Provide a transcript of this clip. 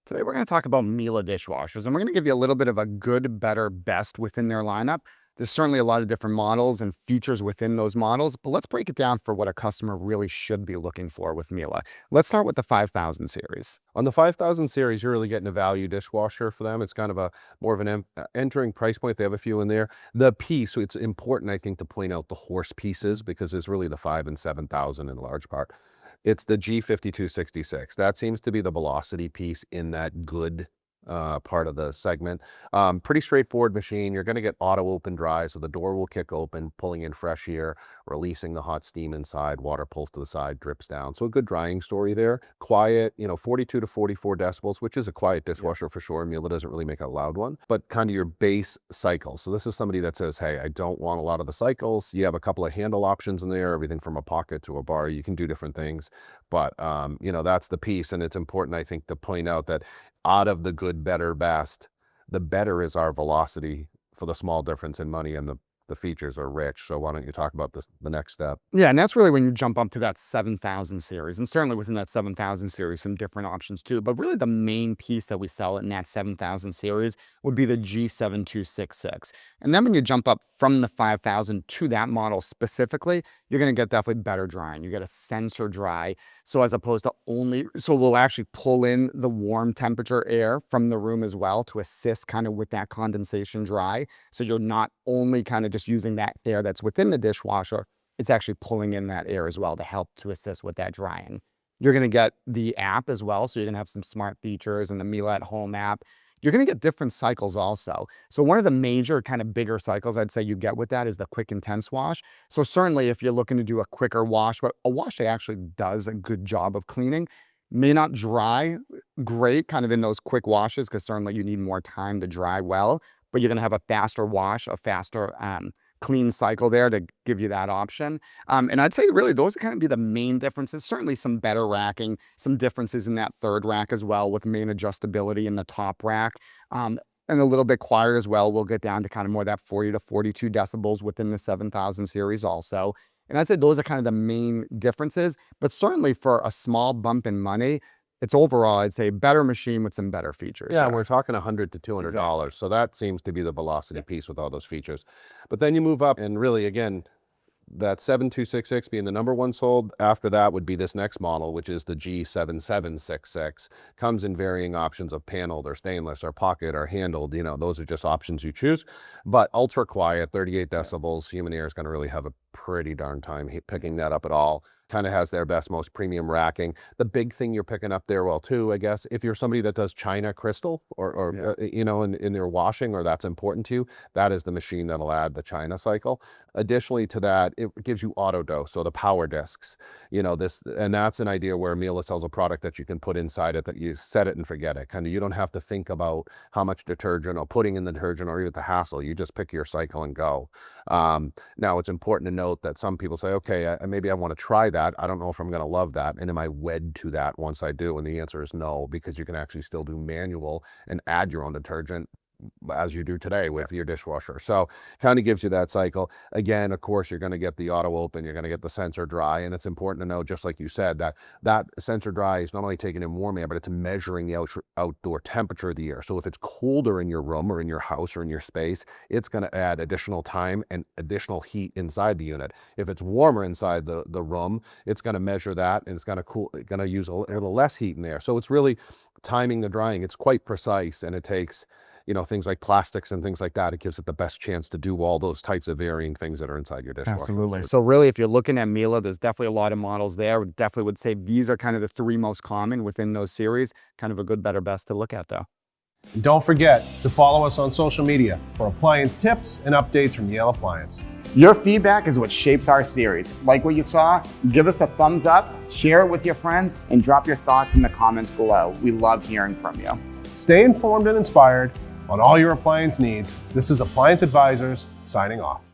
Today we're going to talk about Miele dishwashers, and we're going to give you a little bit of a good, better, best within their lineup. There's certainly a lot of different models and features within those models, but let's break it down for what a customer really should be looking for with Miele. Let's start with the 5000 series. On the 5000 series, you're really getting a value dishwasher for them. It's kind of a more of an entering price point. They have a few in there. The piece, so it's important, I think, to point out the horse pieces because it's really the 5 and 7000 in large part. It's the G5266. That seems to be the velocity piece in that good part of the segment. Pretty straightforward machine. You're going to get auto open dry, so the door will kick open, pulling in fresh air, releasing the hot steam inside, water pulls to the side, drips down. So a good drying story there. Quiet, 42 to 44 decibels, which is a quiet dishwasher for sure. Miele doesn't really make a loud one, but kind of your base cycle. So this is somebody that says, hey, I don't want a lot of the cycles. You have a couple of handle options in there, everything from a pocket to a bar. You can do different things, but that's the piece. And it's important, I think, to point out that out of the good, better, best, the better is our velocity for the small difference in money, and the features are rich. So why don't you talk about this, the next step? Yeah, and that's really when you jump up to that 7000 series, and certainly within that 7000 series, some different options too. But really the main piece that we sell in that 7000 series would be the G7266. And then when you jump up from the 5000 to that model specifically, you're going to get definitely better drying. You get a sensor dry. So as opposed to we'll actually pull in the warm temperature air from the room as well to assist kind of with that condensation dry. So you're not only kind of just using that air that's within the dishwasher, it's actually pulling in that air as well to help to assist with that drying. You're going to get the app as well. So you're going to have some smart features and the Miele at Home app. You're going to get different cycles also. So one of the major kind of bigger cycles I'd say you get with that is the quick intense wash. So certainly if you're looking to do a quicker wash, but a wash that actually does a good job of cleaning, may not dry great kind of in those quick washes because certainly you need more time to dry well, but you're going to have a faster wash, a faster clean cycle there to give you that option. And I'd say really those are kind of be the main differences. Certainly some better racking, some differences in that third rack as well with main adjustability in the top rack. And a little bit quieter as well. We'll get down to kind of more that 40 to 42 decibels within the 7000 series also. And I'd say those are kind of the main differences, but certainly for a small bump in money, it's overall, I'd say, better machine with some better features. Yeah, we're talking $100 to $200. Exactly. So that seems to be the velocity piece with all those features. But then you move up and really, again, that 7266 being the number one sold. After that would be this next model, which is the G7766. Comes in varying options of paneled or stainless or pocket or handled. Those are just options you choose. But ultra quiet, 38 decibels. Human ear is going to really have a pretty darn time picking that up at all. Kind of has their best, most premium racking. The big thing you're picking up there, well, too, I guess, if you're somebody that does China crystal in their washing, or that's important to you, that is the machine that'll add the China cycle. Additionally to that, it gives you auto dose, so the power discs, and that's an idea where Miele sells a product that you can put inside it that you set it and forget it. Kind of, you don't have to think about how much detergent or putting in the detergent or even the hassle. You just pick your cycle and go. Now, it's important to note that some people say, okay, maybe I want to try that. I don't know if I'm going to love that. And am I wed to that once I do? And the answer is no, because you can actually still do manual and add your own detergent as you do today with your dishwasher. So kind of gives you that cycle. Again, of course, you're going to get the auto open, you're going to get the sensor dry. And it's important to know, just like you said, that sensor dry is not only taking in warm air, but it's measuring the outdoor temperature of the air. So if it's colder in your room or in your house or in your space, it's going to add additional time and additional heat inside the unit. If it's warmer inside the room, it's going to measure that, and it's going to use a little less heat in there. So it's really timing the drying. It's quite precise, and it takes things like plastics and things like that. It gives it the best chance to do all those types of varying things that are inside your dishwasher. Absolutely. So really, if you're looking at Miele, there's definitely a lot of models there. Definitely would say these are kind of the three most common within those series. Kind of a good, better, best to look at though. And don't forget to follow us on social media for appliance tips and updates from Miele Appliance. Your feedback is what shapes our series. Like what you saw? Give us a thumbs up, share it with your friends, and drop your thoughts in the comments below. We love hearing from you. Stay informed and inspired on all your appliance needs. This is Appliance Advisors signing off.